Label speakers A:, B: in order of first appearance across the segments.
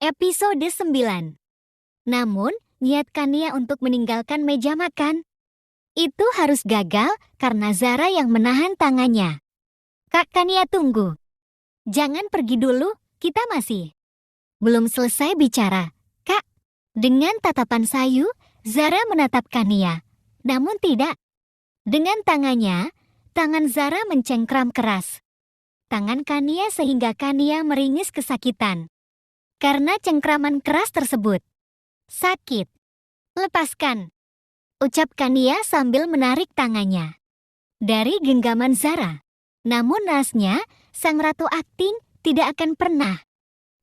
A: Episode 9. Namun, niat Kania untuk meninggalkan meja makan itu harus gagal karena Zara yang menahan tangannya. Kak Kania, tunggu. Jangan pergi dulu, kita masih belum selesai bicara. Kak, dengan tatapan sayu, Zara menatap Kania. Namun tidak. Dengan tangannya, tangan Zara mencengkram keras tangan Kania sehingga Kania meringis kesakitan. Karena cengkraman keras tersebut. Sakit. Lepaskan, ucap Kania sambil menarik tangannya dari genggaman Zara. Namun nasnya, sang ratu akting tidak akan pernah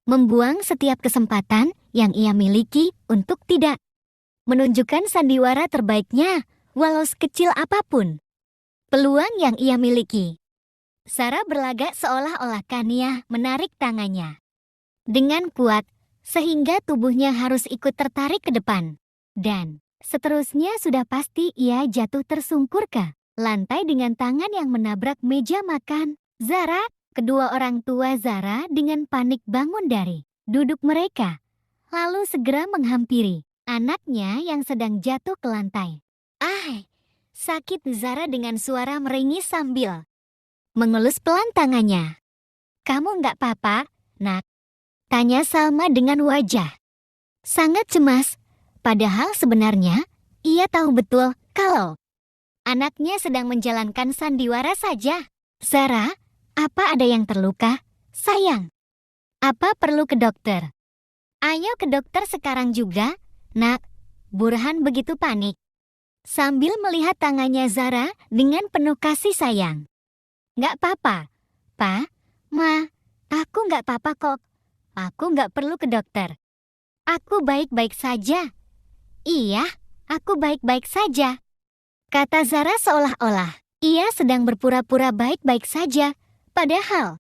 A: membuang setiap kesempatan yang ia miliki untuk tidak menunjukkan sandiwara terbaiknya, walau sekecil apapun peluang yang ia miliki. Zara berlagak seolah-olah Kania menarik tangannya dengan kuat, sehingga tubuhnya harus ikut tertarik ke depan. Dan seterusnya sudah pasti ia jatuh tersungkur ke lantai dengan tangan yang menabrak meja makan. Zara, kedua orang tua Zara dengan panik bangun dari duduk mereka, lalu segera menghampiri anaknya yang sedang jatuh ke lantai. "Ah, sakit!" Zara dengan suara meringis sambil mengelus pelan tangannya. "Kamu nggak apa-apa, Nak?" tanya Salma dengan wajah sangat cemas. Padahal sebenarnya ia tahu betul kalau anaknya sedang menjalankan sandiwara saja. "Zara, apa ada yang terluka, sayang? Apa perlu ke dokter?" "Ayo ke dokter sekarang juga, Nak." Burhan begitu panik sambil melihat tangannya Zara dengan penuh kasih sayang. "Nggak apa-apa, Pa, Ma, aku nggak apa-apa kok. Aku nggak perlu ke dokter. Aku baik-baik saja." "Iya, aku baik-baik saja," kata Zara seolah-olah ia sedang berpura-pura baik-baik saja. Padahal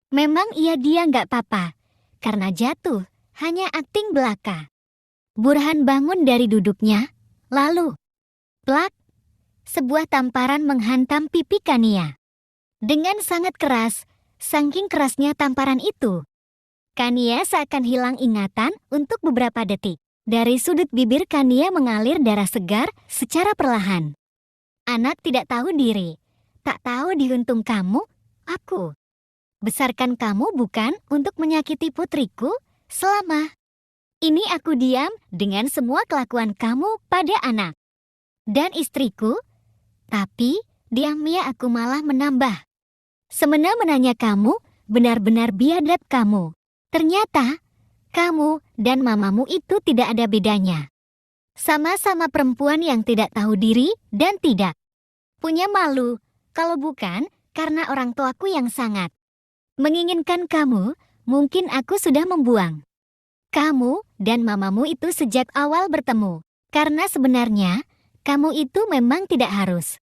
A: memang dia nggak apa-apa karena jatuh hanya akting belaka. Burhan bangun dari duduknya, lalu plak, sebuah tamparan menghantam pipi Kania dengan sangat keras. Saking kerasnya tamparan itu, Kania seakan hilang ingatan untuk beberapa detik. Dari sudut bibir Kania mengalir darah segar secara perlahan. "Anak tidak tahu diri. Tak tahu diuntung kamu, aku besarkan kamu bukan untuk menyakiti putriku. Selama ini aku diam dengan semua kelakuan kamu pada anak dan istriku. Tapi diamnya aku malah menambah semena-menanya kamu, benar-benar biadab kamu. Ternyata kamu dan mamamu itu tidak ada bedanya. Sama-sama perempuan yang tidak tahu diri dan tidak punya malu. Kalau bukan karena orang tuaku yang sangat menginginkan kamu, mungkin aku sudah membuang kamu dan mamamu itu sejak awal bertemu. Karena sebenarnya kamu itu memang tidak harus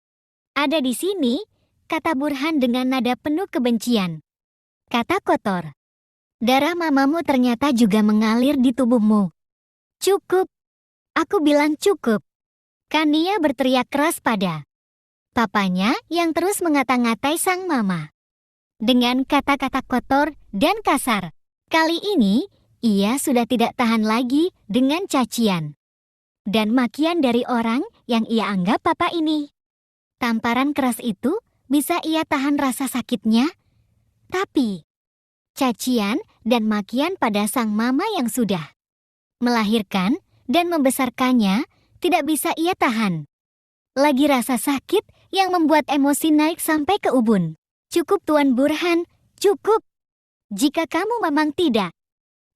A: ada di sini," kata Burhan dengan nada penuh kebencian. "Kata kotor. Darah mamamu ternyata juga mengalir di tubuhmu." "Cukup. Aku bilang cukup." Kania berteriak keras pada papanya yang terus ngata-ngatai sang mama dengan kata-kata kotor dan kasar. Kali ini, ia sudah tidak tahan lagi dengan cacian dan makian dari orang yang ia anggap papa ini. Tamparan keras itu bisa ia tahan rasa sakitnya, tapi cacian dan makian pada sang mama yang sudah melahirkan dan membesarkannya tidak bisa ia tahan. Lagi rasa sakit yang membuat emosi naik sampai ke ubun. "Cukup Tuan Burhan, cukup. Jika kamu memang tidak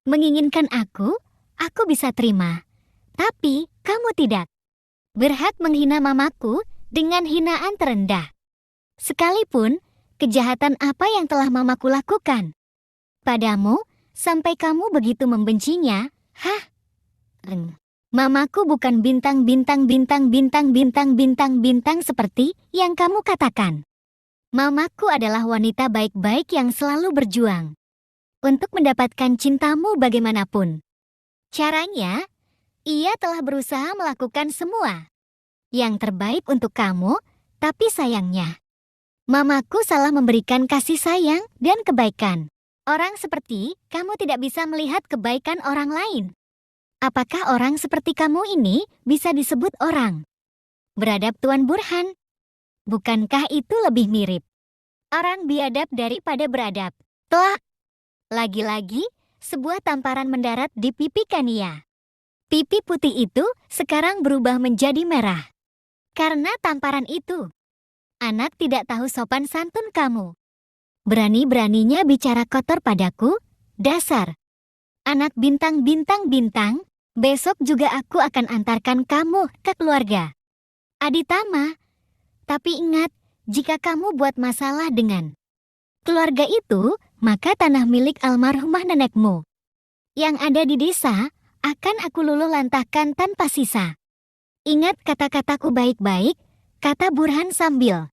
A: menginginkan aku bisa terima. Tapi kamu tidak berhak menghina mamaku dengan hinaan terendah. Sekalipun kejahatan apa yang telah mamaku lakukan padamu sampai kamu begitu membencinya." "Hah? Mamaku bukan bintang seperti yang kamu katakan. Mamaku adalah wanita baik-baik yang selalu berjuang untuk mendapatkan cintamu bagaimanapun caranya. Ia telah berusaha melakukan semua yang terbaik untuk kamu, tapi sayangnya mamaku salah memberikan kasih sayang dan kebaikan Orang seperti kamu tidak bisa melihat kebaikan orang lain. Apakah orang seperti kamu ini bisa disebut orang? Beradab Tuan Burhan. Bukankah itu lebih mirip orang biadab daripada beradab? Telah. Lagi-lagi, sebuah tamparan mendarat di pipi Kania. Pipi putih itu sekarang berubah menjadi merah. Karena tamparan itu. Anak tidak tahu sopan santun kamu. Berani-beraninya bicara kotor padaku, dasar. Anak bintang-bintang-bintang, besok juga aku akan antarkan kamu ke keluarga Aditama. Tapi ingat, jika kamu buat masalah dengan keluarga itu, maka tanah milik almarhumah nenekmu yang ada di desa akan aku luluh lantahkan tanpa sisa. Ingat kata-kataku baik-baik, kata Burhan sambil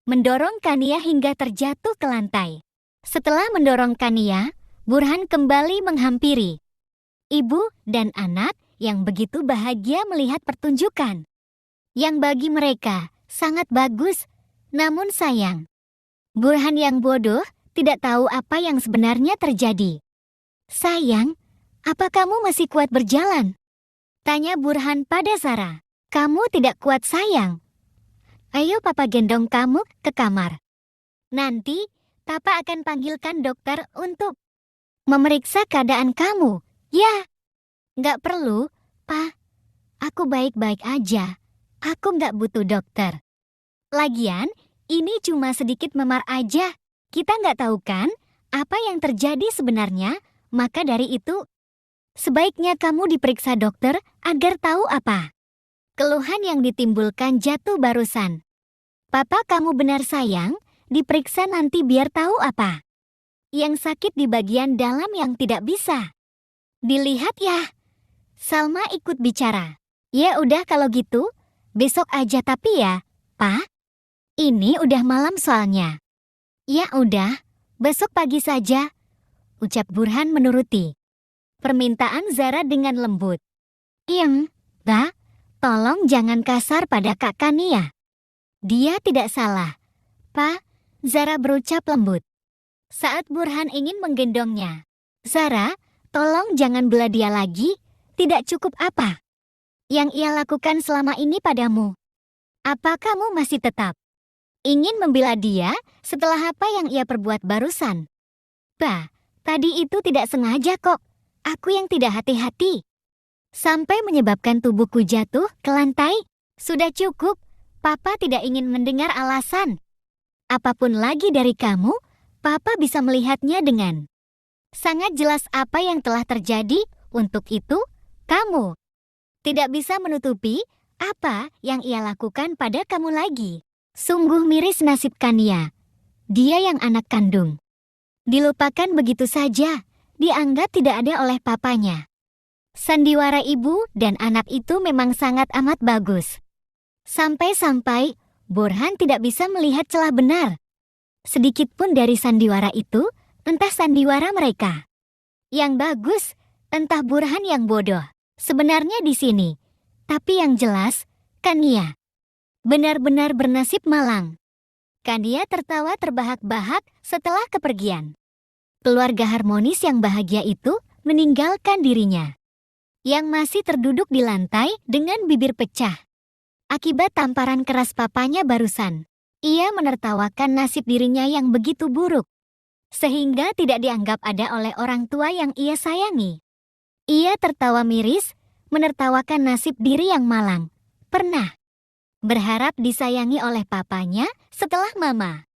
A: mendorong Kania hingga terjatuh ke lantai. Setelah mendorong Kania, Burhan kembali menghampiri ibu dan anak yang begitu bahagia melihat pertunjukan yang bagi mereka sangat bagus. Namun sayang, Burhan yang bodoh tidak tahu apa yang sebenarnya terjadi. Sayang, apa kamu masih kuat berjalan? Tanya Burhan pada Zara. Kamu tidak kuat sayang. Ayo papa gendong kamu ke kamar. Nanti, papa akan panggilkan dokter untuk memeriksa keadaan kamu. Ya, nggak perlu, pa. Aku baik-baik aja. Aku nggak butuh dokter. Lagian, ini cuma sedikit memar aja. Kita nggak tahu kan apa yang terjadi sebenarnya, maka dari itu, sebaiknya kamu diperiksa dokter agar tahu apa keluhan yang ditimbulkan jatuh barusan. Papa kamu benar sayang, diperiksa nanti biar tahu apa yang sakit di bagian dalam yang tidak bisa dilihat ya. Salma ikut bicara. Ya udah kalau gitu, besok aja tapi ya, Pa. Ini udah malam soalnya. Ya udah, besok pagi saja, ucap Burhan menuruti permintaan Zara dengan lembut. Pa, tolong jangan kasar pada Kak Kania. Dia tidak salah. Pa, Zara berucap lembut. Saat Burhan ingin menggendongnya. Zara, tolong jangan bela dia lagi. Tidak cukup apa yang ia lakukan selama ini padamu? Apa kamu masih tetap ingin membela dia setelah apa yang ia perbuat barusan? Pa, tadi itu tidak sengaja kok. Aku yang tidak hati-hati. Sampai menyebabkan tubuhku jatuh ke lantai. Sudah cukup, Papa tidak ingin mendengar alasan apapun lagi dari kamu. Papa bisa melihatnya dengan sangat jelas apa yang telah terjadi. Untuk itu, kamu tidak bisa menutupi apa yang ia lakukan pada kamu lagi. Sungguh miris nasib Kania. Dia yang anak kandung dilupakan begitu saja, dianggap tidak ada oleh papanya. Sandiwara ibu dan anak itu memang sangat amat bagus. Sampai-sampai Burhan tidak bisa melihat celah benar sedikit pun dari sandiwara itu, entah sandiwara mereka yang bagus, entah Burhan yang bodoh. Sebenarnya di sini, tapi yang jelas, Kania benar-benar bernasib malang. Kania tertawa terbahak-bahak setelah kepergian keluarga harmonis yang bahagia itu meninggalkan dirinya yang masih terduduk di lantai dengan bibir pecah akibat tamparan keras papanya barusan. Ia menertawakan nasib dirinya yang begitu buruk, sehingga tidak dianggap ada oleh orang tua yang ia sayangi. Ia tertawa miris, menertawakan nasib diri yang malang. Pernah berharap disayangi oleh papanya setelah mama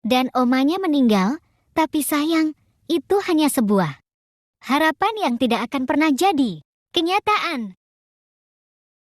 A: dan omanya meninggal, tapi sayang, itu hanya sebuah harapan yang tidak akan pernah jadi kenyataan.